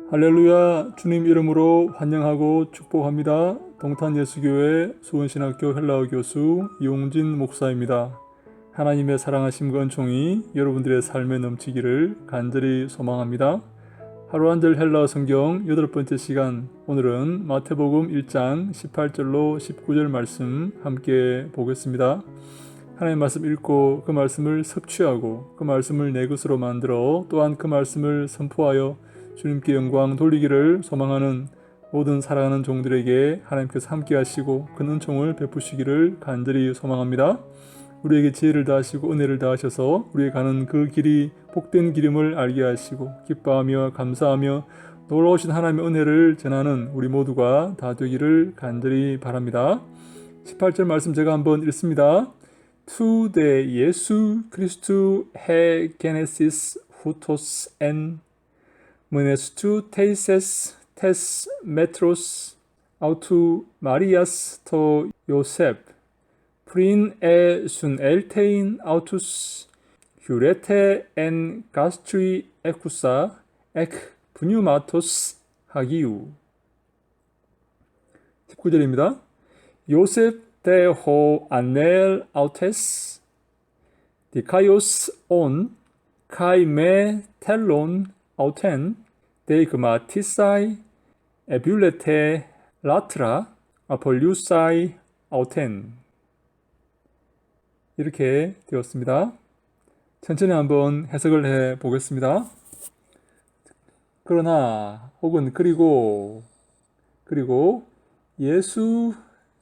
할렐루야. 주님 이름으로 환영하고 축복합니다. 동탄예수교회 수원신학교 헬라어 교수 이용진 목사입니다. 하나님의 사랑하심과 은총이 여러분들의 삶에 넘치기를 간절히 소망합니다. 하루 한 절 헬라어 성경 8번째 시간, 오늘은 마태복음 1장 18절로 19절 말씀 함께 보겠습니다. 하나님의 말씀 읽고 그 말씀을 섭취하고 그 말씀을 내 것으로 만들어 또한 그 말씀을 선포하여 주님께 영광 돌리기를 소망하는 모든 사랑하는 종들에게 하나님께서 함께 하시고 그 은총을 베푸시기를 간절히 소망합니다. 우리에게 지혜를 다하시고 은혜를 다하셔서 우리의 가는 그 길이 복된 길임을 알게 하시고 기뻐하며 감사하며 놀라우신 하나님의 은혜를 전하는 우리 모두가 다 되기를 간절히 바랍니다. 18절 말씀 제가 한번 읽습니다. To the 예수 그리스도 해 게네시스 후토스 엔 Μνες του τέισες τες μέτρος αutου Μαρίας το Ιωσέπ πριν σουν έλτειν αutους χιουρέτε εν γάστρι εκούσα εκ 분유마토스 하기우. 19절입니다. 요셉 데호 안넬 아우테스 디카요스 온 카이메 텔론 아우텐 데이그마티사이 에뷸레테 라트라 아폴리우사이 아우텐. 이렇게 되었습니다. 천천히 한번 해석을 해 보겠습니다. 그러나 혹은 그리고 예수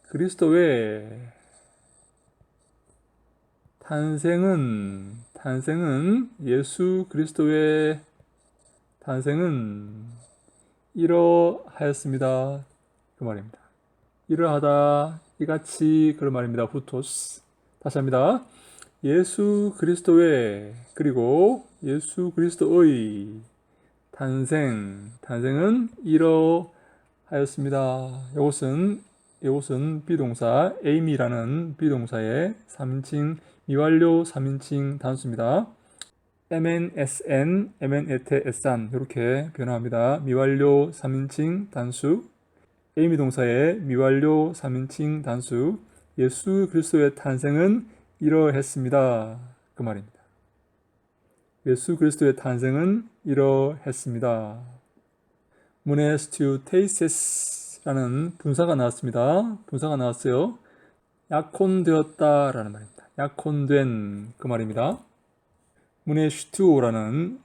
그리스도의 탄생은 예수 그리스도의 탄생은 이러하였습니다. 그 말입니다. 이러하다, 이같이 그런 말입니다. 후토스. 다시 합니다. 예수 그리스도의 그리고 예수 그리스도의 탄생은 이러하였습니다. 이것은 비동사 에이미라는 비동사의 3인칭 미완료 3인칭 단수입니다. MNSN, MN에테 에산 이렇게 변화합니다. 미완료 3인칭 단수, 에이미 동사의 미완료 3인칭 단수, 예수 그리스도의 탄생은 이러했습니다. 그 말입니다. 예수 그리스도의 탄생은 이러했습니다. 무네스튜테이세스라는 분사가 나왔습니다. 분사가 나왔어요. 약혼되었다라는 말입니다. 약혼된 그 말입니다. 무네슈티오라는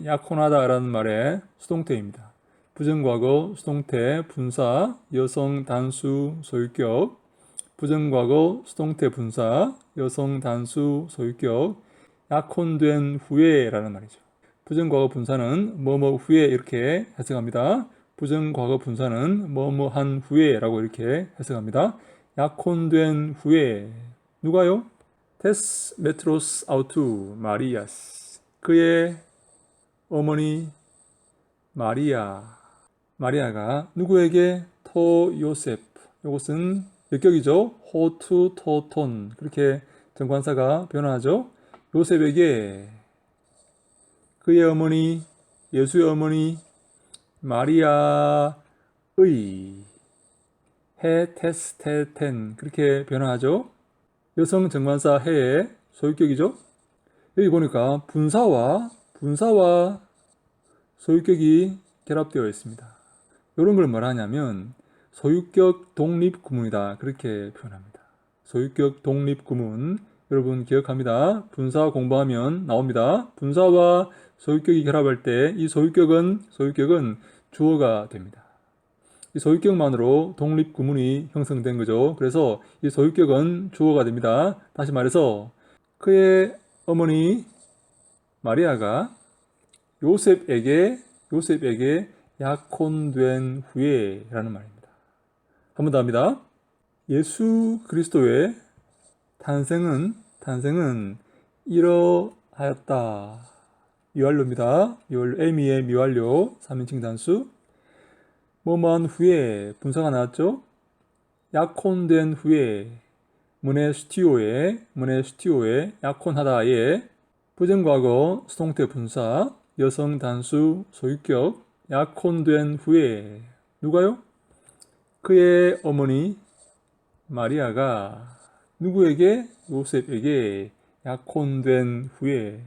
약혼하다라는 말의 수동태입니다. 부정과거 수동태 분사 여성 단수 소유격, 부정과거 수동태 분사 여성 단수 소유격, 약혼된 후에라는 말이죠. 부정과거 분사는 뭐뭐 후에 이렇게 해석합니다. 부정과거 분사는 뭐뭐한 후에라고 이렇게 해석합니다. 약혼된 후에 누가요? 테스 메트로스 아우투 마리아스, 그의 어머니 마리아가 누구에게? 토 요셉. 이것은 역격이죠. 호투 토톤, 그렇게 정관사가 변화하죠. 요셉에게 그의 어머니 예수의 어머니 마리아의 해 테스테텐, 그렇게 변화하죠. 여성 정관사 해의 소유격이죠. 여기 보니까 분사와 소유격이 결합되어 있습니다. 이런 걸 뭐라 하냐면 소유격 독립구문이다, 그렇게 표현합니다. 소유격 독립구문, 여러분 기억합니다. 분사 공부하면 나옵니다. 분사와 소유격이 결합할 때 이 소유격은 주어가 됩니다. 이 소유격만으로 독립구문이 형성된 거죠. 그래서 이 소유격은 주어가 됩니다. 다시 말해서 그의 어머니 마리아가 요셉에게 약혼된 후에 라는 말입니다. 한 번 더 합니다. 예수 그리스도의 탄생은 이러하였다. 미완료입니다. 에미의 미완료 3인칭 단수. 뭐뭐한 후에 분사가 나왔죠. 약혼된 후에 무네스티오의 약혼하다의 부정과거 수동태 분사 여성 단수 소유격 약혼된 후에 누가요? 그의 어머니 마리아가 누구에게? 요셉에게 약혼된 후에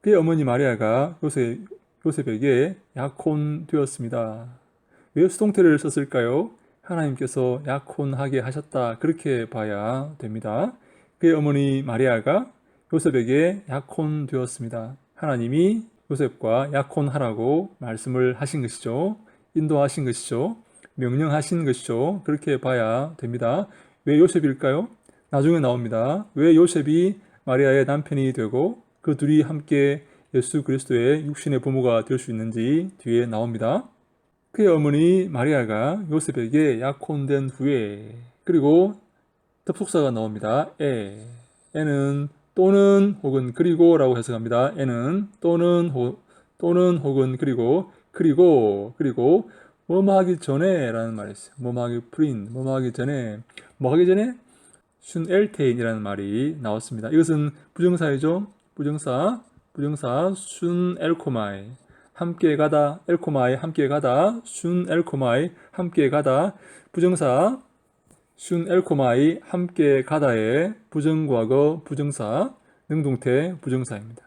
그의 어머니 마리아가 요셉에게 약혼되었습니다. 왜 수동태를 썼을까요? 하나님께서 약혼하게 하셨다. 그렇게 봐야 됩니다. 그의 어머니 마리아가 요셉에게 약혼되었습니다. 하나님이 요셉과 약혼하라고 말씀을 하신 것이죠. 인도하신 것이죠. 명령하신 것이죠. 그렇게 봐야 됩니다. 왜 요셉일까요? 나중에 나옵니다. 왜 요셉이 마리아의 남편이 되고 그 둘이 함께 예수 그리스도의 육신의 부모가 될 수 있는지 뒤에 나옵니다. 그의 어머니 마리아가 요셉에게 약혼된 후에 그리고 접속사가 나옵니다. 에는 또는 혹은 그리고라고 해석합니다. 에는 또는 혹은 그리고 뭐뭐 하기 전에 라는 말이 있어요. 뭐뭐 하기 뭐뭐 하기 전에 뭐 하기 전에 슌 엘테인이라는 말이 나왔습니다. 이것은 부정사이죠. 부정사 슌 엘코마이 함께 가다 엘코마이 함께 가다 슌 엘코마이 함께 가다 부정사 슌 엘코마이 함께 가다의 부정과거 부정사 능동태 부정사입니다.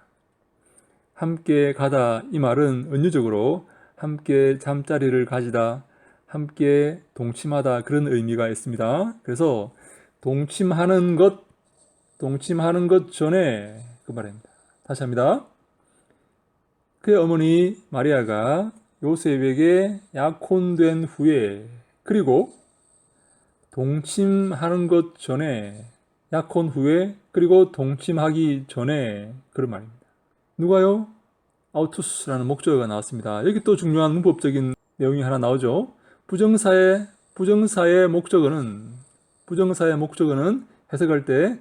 함께 가다 이 말은 은유적으로 함께 잠자리를 가지다 함께 동침하다 그런 의미가 있습니다. 그래서 동침하는 것 전에 그 말입니다. 다시 합니다. 그의 어머니 마리아가 요셉에게 약혼된 후에 그리고 동침하는 것 전에 약혼 후에 그리고 동침하기 전에 그런 말입니다. 누가요? 아우투스라는 목적어가 나왔습니다. 여기 또 중요한 문법적인 내용이 하나 나오죠. 부정사의 목적어는 해석할 때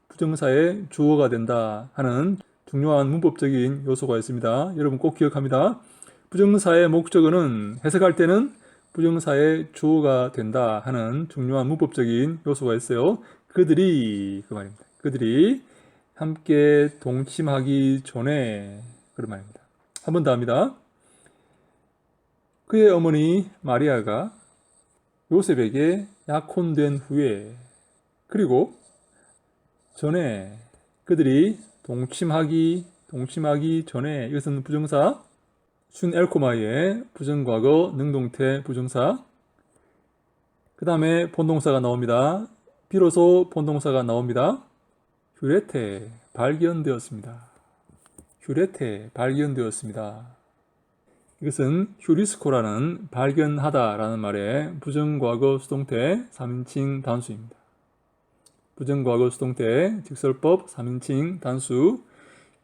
부정사의 주어가 된다 하는 중요한 문법적인 요소가 있습니다. 여러분 꼭 기억합니다. 부정사의 목적어는 해석할 때는 부정사의 주어가 된다 하는 중요한 문법적인 요소가 있어요. 그들이 그 말입니다. 그들이 함께 동침하기 전에 그런 말입니다. 한 번 더 합니다. 그의 어머니 마리아가 요셉에게 약혼된 후에 그리고 전에 그들이 동침하기 전에 이것은 부정사 슌 엘코마이의 부정과거 능동태 부정사 그 다음에 본동사가 나옵니다. 비로소 본동사가 나옵니다. 휴레테 발견되었습니다. 이것은 휴리스코라는 발견하다라는 말의 부정과거 수동태 3인칭 단수입니다. 부정과거 수동태 직설법 3인칭 단수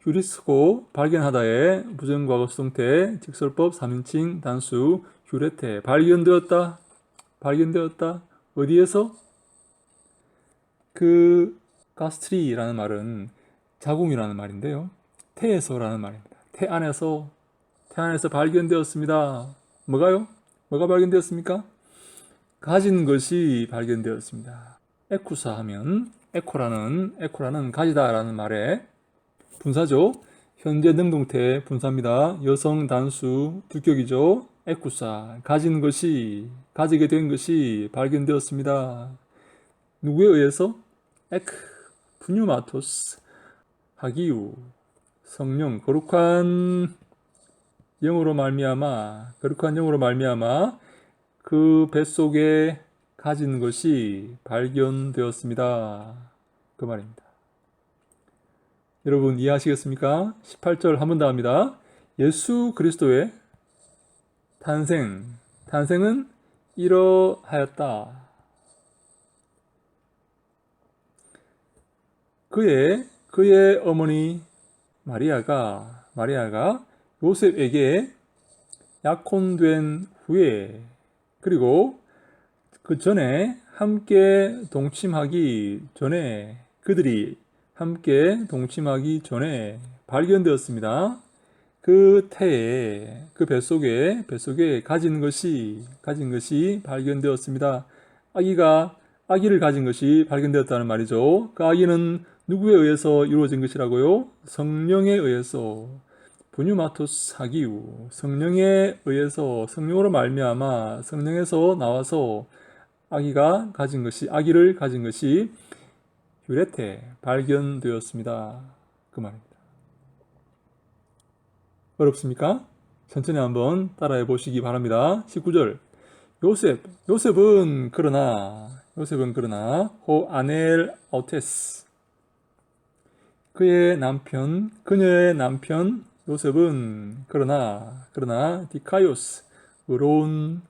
휴리스코 발견하다의 부정과거 수동태 직설법 3인칭 단수 휴레테 발견되었다 어디에서? 그 가스트리라는 말은 자궁이라는 말인데요. 태에서라는 말입니다. 태 안에서 발견되었습니다. 뭐가요? 뭐가 발견되었습니까? 가진 것이 발견되었습니다. 에쿠사 하면 에코라는 가지다라는 말의 분사죠. 현재 능동태 분사입니다. 여성 단수 주격이죠. 에쿠사 가지게 된 것이 발견되었습니다. 누구에 의해서? 에크 푸뉴마토스 하기우 성령 거룩한 영으로 말미암아 그 뱃속에 가진 것이 발견되었습니다. 그 말입니다. 여러분 이해하시겠습니까? 18절 한 번 더 합니다. 예수 그리스도의 탄생은 이러하였다. 그의 어머니 마리아가 요셉에게 약혼된 후에 그리고 그 전에 함께 동침하기 전에 그들이 함께 동침하기 전에 발견되었습니다. 그 태에 그 뱃속에 가진 것이 발견되었습니다. 아기를 가진 것이 발견되었다는 말이죠. 그 아기는 누구에 의해서 이루어진 것이라고요? 성령에 의해서 분유마토스 하기우, 성령에 의해서, 성령으로 말미암아 성령에서 나와서 아기를 가진 것이 유레테, 발견되었습니다. 그 말입니다. 어렵습니까? 천천히 한번 따라해 보시기 바랍니다. 19절. 요셉은 그러나 호 아넬 아우테스, 그녀의 남편 요셉은 그러나 디카요스, 의로운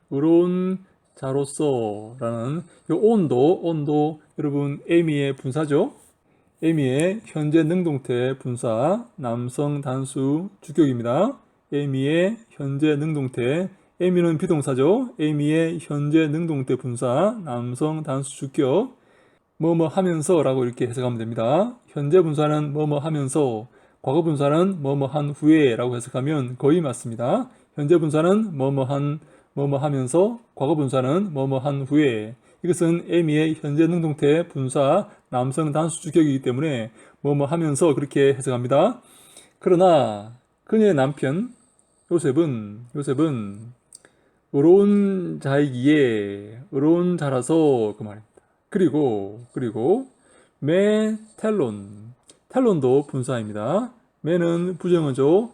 자로서라는 요 온도 여러분 에미의 분사죠. 에미의 현재 능동태 분사, 남성 단수 주격입니다. 에미의 현재 능동태, 에미는 비동사죠. 에미의 현재 능동태 분사, 남성 단수 주격, 뭐뭐 하면서 라고 이렇게 해석하면 됩니다. 현재 분사는 뭐뭐 하면서, 과거 분사는 뭐뭐 한 후에 라고 해석하면 거의 맞습니다. 현재 분사는 뭐뭐 하면서, 과거 분사는 뭐뭐 한 후에. 이것은 에미의 현재 능동태 분사, 남성 단수 주격이기 때문에 뭐뭐 하면서 그렇게 해석합니다. 그러나 그녀의 남편 요셉은 의로운 의로운 자라서 그 말입니다. 그리고 텔론도 분사입니다. 매는 부정어죠.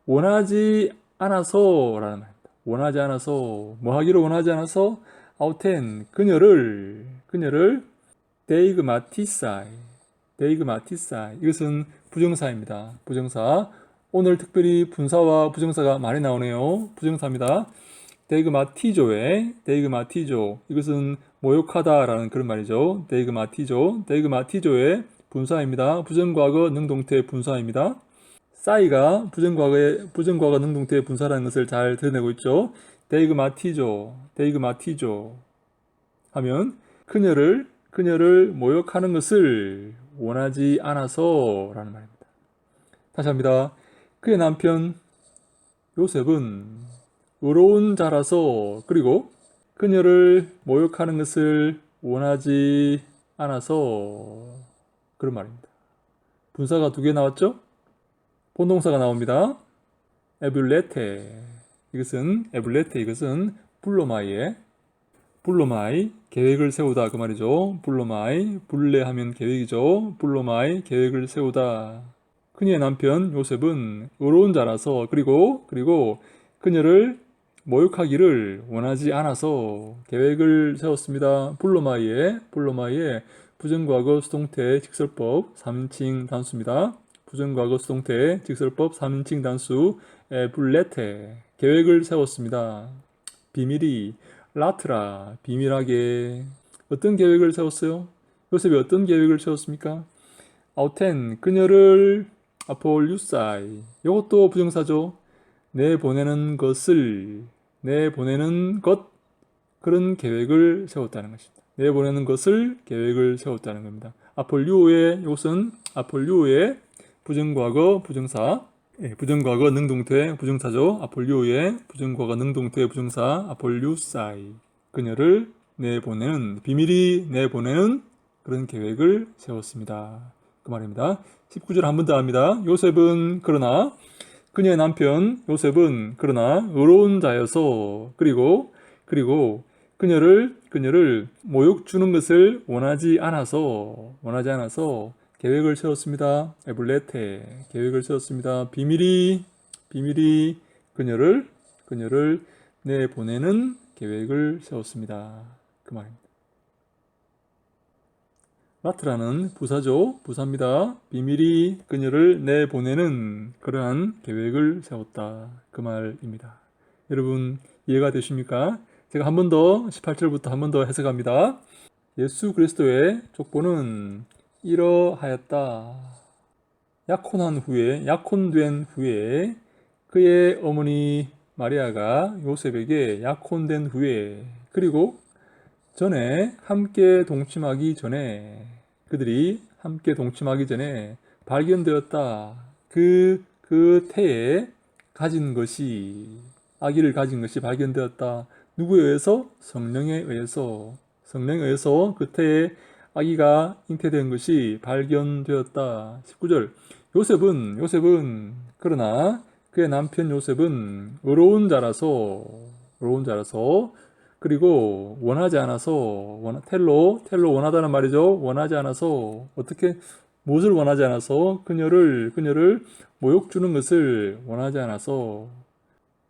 원하지 않아서라는 말입니다. 원하지 않아서, 뭐 하기를 원하지 않아서 아우텐, 그녀를 데이그마티사이, 이것은 부정사입니다. 부정사. 오늘 특별히 분사와 부정사가 많이 나오네요. 부정사입니다. 데이그마티조, 이것은 모욕하다라는 그런 말이죠. 데이그마티조의 분사입니다. 부정과거 능동태 분사입니다. 싸이가 부정과거 능동태 분사라는 것을 잘 드러내고 있죠. 데이그마티조 하면 그녀를 모욕하는 것을 원하지 않아서라는 말입니다. 다시 합니다. 그의 남편 요셉은 의로운 자라서, 그리고 그녀를 모욕하는 것을 원하지 않아서, 그런 말입니다. 분사가 2개 나왔죠? 본동사가 나옵니다. 이것은 불로마이, 계획을 세우다 그 말이죠. 불레하면 계획이죠. 불로마이, 계획을 세우다. 그녀의 남편 요셉은 의로운 자라서, 그리고 그녀를 모욕하기를 원하지 않아서 계획을 세웠습니다. 불로마이의 부정과거 수동태 직설법 3인칭 단수입니다. 부정과거 수동태 직설법 3인칭 단수 불레테, 계획을 세웠습니다. 비밀이 라트라, 비밀하게. 어떤 계획을 세웠어요? 요셉이 어떤 계획을 세웠습니까? 아우텐, 그녀를 아폴류사이, 이것도 부정사죠. 내보내는 것, 그런 계획을 세웠다는 것입니다. 내보내는 것을 계획을 세웠다는 겁니다. 이것은 아폴류의 부정과거 부정사, 부정과거 능동태 부정사죠. 아폴류의 부정과거 능동태 부정사, 아폴류사이. 그녀를 비밀이 내보내는 그런 계획을 세웠습니다. 그 말입니다. 19절 한 번 더 합니다. 그녀의 남편 요셉은 의로운 자여서, 그리고 그녀를 모욕 주는 것을 원하지 않아서 계획을 세웠습니다. 에블레테, 계획을 세웠습니다. 비밀이 그녀를 내보내는 계획을 세웠습니다. 그 말입니다. 라트라는 부사입니다. 비밀이 그녀를 내보내는 그러한 계획을 세웠다. 그 말입니다. 여러분 이해가 되십니까? 제가 한 번 더 18절부터 한 번 더 해석합니다. 예수 그리스도의 족보는 이러하였다. 약혼된 후에 그의 어머니 마리아가 요셉에게 약혼된 후에, 그리고 그들이 함께 동침하기 전에 발견되었다. 그 태에 아기를 가진 것이 발견되었다. 누구에 의해서? 성령에 의해서 그 태에 아기가 잉태된 것이 발견되었다. 19절. 요셉은 그러나 그의 남편 요셉은 의로운 자라서 그리고 원하지 않아서 텔로 원하다는 말이죠. 원하지 않아서 어떻게 무엇을 원하지 않아서 그녀를 모욕 주는 것을 원하지 않아서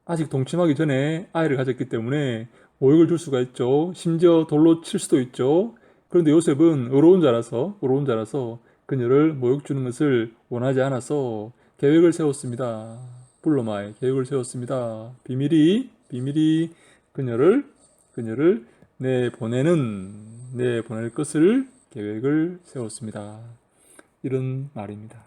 아직 동침하기 전에 아이를 가졌기 때문에 모욕을 줄 수가 있죠. 심지어 돌로 칠 수도 있죠. 그런데 요셉은 의로운 자라서 그녀를 모욕 주는 것을 원하지 않아서 계획을 세웠습니다. 불로마에 계획을 세웠습니다. 비밀이 그녀를 내보낼 것을 계획을 세웠습니다. 이런 말입니다.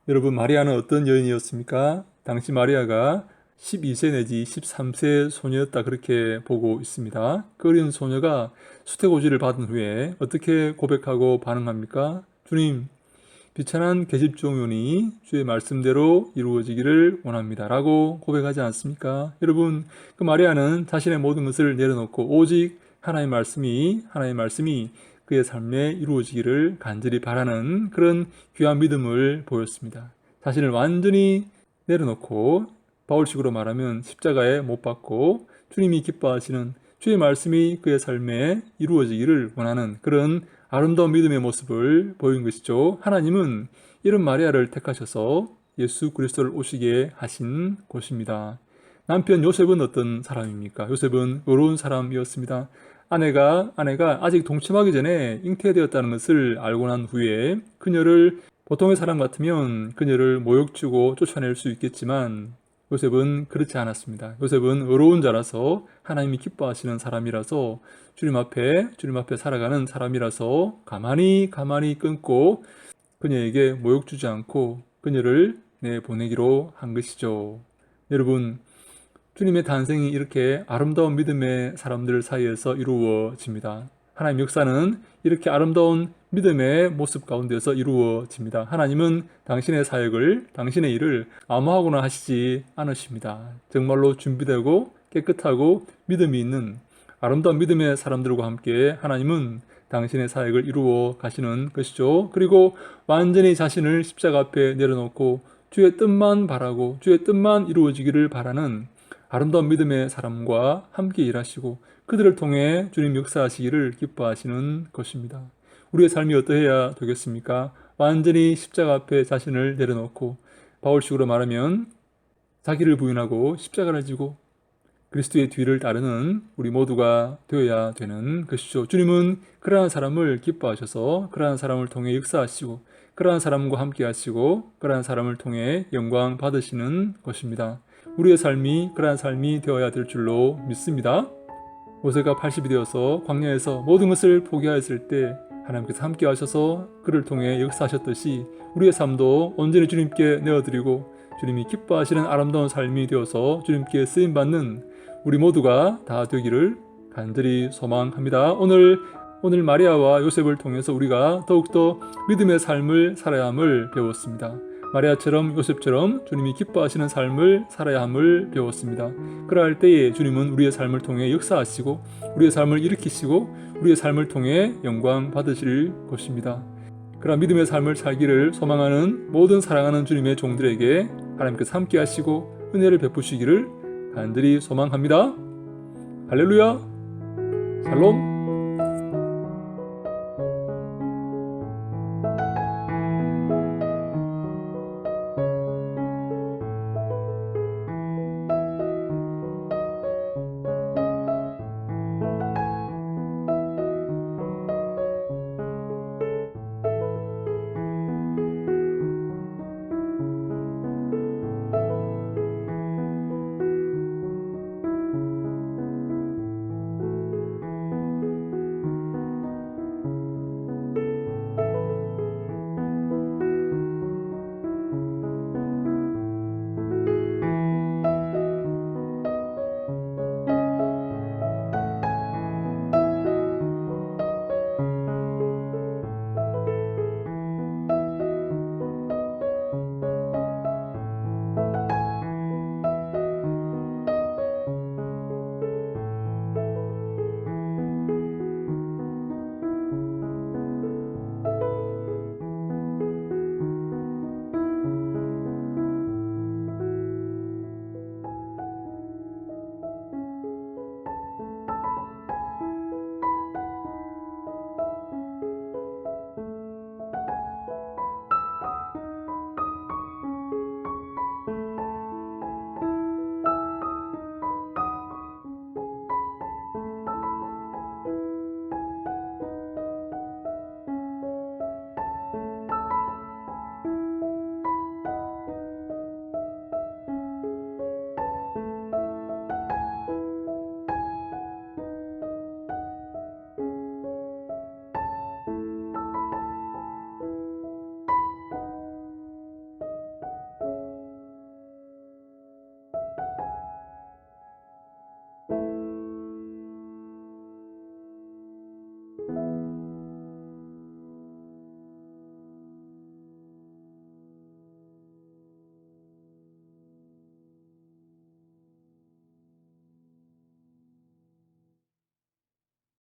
여러분, 마리아는 어떤 여인이었습니까? 당시 마리아가 12세 내지 13세 소녀였다, 그렇게 보고 있습니다. 그 어린 소녀가 수태고지를 받은 후에 어떻게 고백하고 반응합니까? 주님, 비천한 계집종이오니 주의 말씀대로 이루어지기를 원합니다 라고 고백하지 않습니까? 여러분, 그 마리아는 자신의 모든 것을 내려놓고 오직 하나님의 말씀이 그의 삶에 이루어지기를 간절히 바라는 그런 귀한 믿음을 보였습니다. 자신을 완전히 내려놓고, 바울식으로 말하면 십자가에 못 박고 주님이 기뻐하시는 주의 말씀이 그의 삶에 이루어지기를 원하는 그런 아름다운 믿음의 모습을 보인 것이죠. 하나님은 이런 마리아를 택하셔서 예수 그리스도를 오시게 하신 곳입니다. 남편 요셉은 어떤 사람입니까? 요셉은 의로운 사람이었습니다. 아내가 아직 동침하기 전에 잉태되었다는 것을 알고 난 후에 그녀를, 보통의 사람 같으면 그녀를 모욕주고 쫓아낼 수 있겠지만 요셉은 그렇지 않았습니다. 요셉은 의로운 자라서 하나님이 기뻐하시는 사람이라서 주님 앞에 살아가는 사람이라서 가만히 끊고 그녀에게 모욕 주지 않고 그녀를 내보내기로 한 것이죠. 여러분, 주님의 탄생이 이렇게 아름다운 믿음의 사람들 사이에서 이루어집니다. 하나님 역사는 이렇게 아름다운 믿음의 모습 가운데서 이루어집니다. 하나님은 당신의 사역을, 당신의 일을 아무하고나 하시지 않으십니다. 정말로 준비되고 깨끗하고 믿음이 있는 아름다운 믿음의 사람들과 함께 하나님은 당신의 사역을 이루어 가시는 것이죠. 그리고 완전히 자신을 십자가 앞에 내려놓고 주의 뜻만 바라고 주의 뜻만 이루어지기를 바라는 아름다운 믿음의 사람과 함께 일하시고 그들을 통해 주님 역사하시기를 기뻐하시는 것입니다. 우리의 삶이 어떠해야 되겠습니까? 완전히 십자가 앞에 자신을 내려놓고, 바울식으로 말하면 자기를 부인하고 십자가를 지고 그리스도의 뒤를 따르는 우리 모두가 되어야 되는 것이죠. 주님은 그러한 사람을 기뻐하셔서 그러한 사람을 통해 역사하시고 그러한 사람과 함께 하시고 그러한 사람을 통해 영광 받으시는 것입니다. 우리의 삶이 그러한 삶이 되어야 될 줄로 믿습니다. 모세가 80이 되어서 광야에서 모든 것을 포기하였을 때 하나님께서 함께 하셔서 그를 통해 역사하셨듯이 우리의 삶도 온전히 주님께 내어드리고 주님이 기뻐하시는 아름다운 삶이 되어서 주님께 쓰임받는 우리 모두가 다 되기를 간절히 소망합니다. 오늘 마리아와 요셉을 통해서 우리가 더욱더 믿음의 삶을 살아야 함을 배웠습니다. 마리아처럼 요셉처럼 주님이 기뻐하시는 삶을 살아야 함을 배웠습니다. 그러할 때에 주님은 우리의 삶을 통해 역사하시고 우리의 삶을 일으키시고 우리의 삶을 통해 영광 받으실 것입니다. 그러한 믿음의 삶을 살기를 소망하는 모든 사랑하는 주님의 종들에게 하나님께서 함께 하시고 은혜를 베푸시기를 간절히 소망합니다. 할렐루야! 샬롬!